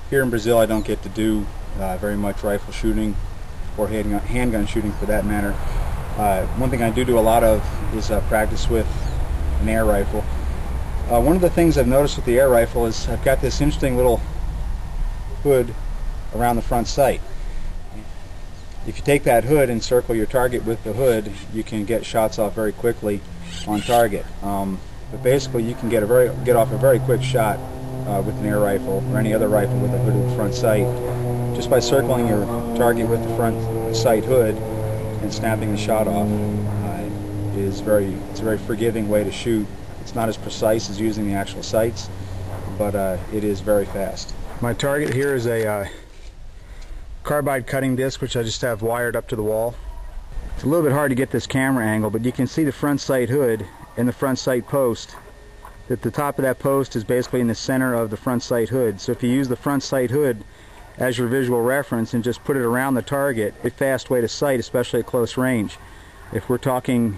Here in Brazil I don't get to do very much rifle shooting or handgun shooting for that matter. One thing I do a lot of is practice with an air rifle. One of the things I've noticed with the air rifle is I've got this interesting little hood around the front sight. If you take that hood and circle your target with the hood, you can get shots off very quickly on target. But basically you can get off a very quick shot with an air rifle or any other rifle with a hooded front sight just by circling your target with the front sight hood and snapping the shot off. It's a very forgiving way to shoot. It's not as precise as using the actual sights, but it is very fast. My target here is a carbide cutting disc, which I just have wired up to the wall. It's a little bit hard to get this camera angle, but you can see the front sight hood and the front sight post. That the top of that post is basically in the center of the front sight hood. So if you use the front sight hood as your visual reference and just put it around the target, a fast way to sight, especially at close range. If we're talking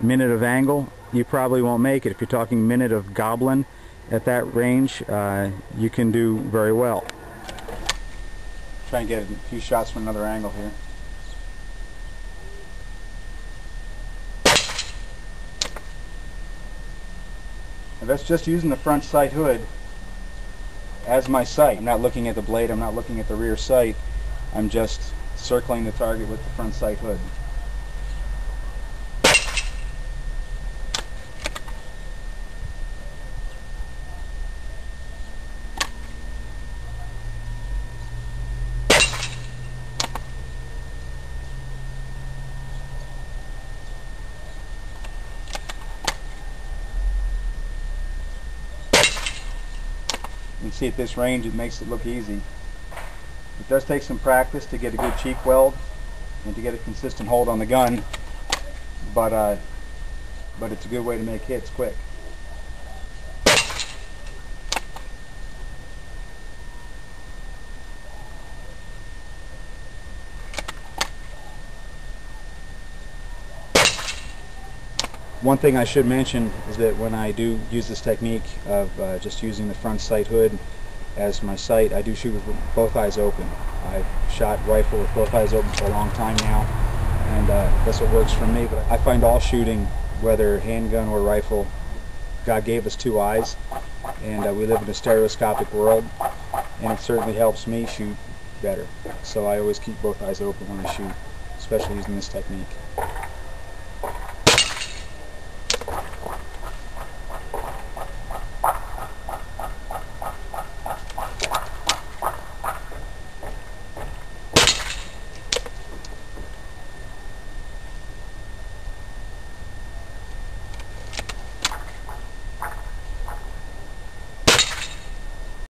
minute of angle, you probably won't make it. If you're talking minute of goblin at that range, you can do very well. Try and get a few shots from another angle here. Now that's just using the front sight hood as my sight. I'm not looking at the blade, I'm not looking at the rear sight. I'm just circling the target with the front sight hood. You can see at this range it makes it look easy. It does take some practice to get a good cheek weld and to get a consistent hold on the gun, but it's a good way to make hits quick. One thing I should mention is that when I do use this technique of just using the front sight hood as my sight, I do shoot with both eyes open. I've shot rifle with both eyes open for a long time now, and that's what works for me. But I find all shooting, whether handgun or rifle, God gave us two eyes, and we live in a stereoscopic world, and it certainly helps me shoot better. So I always keep both eyes open when I shoot, especially using this technique.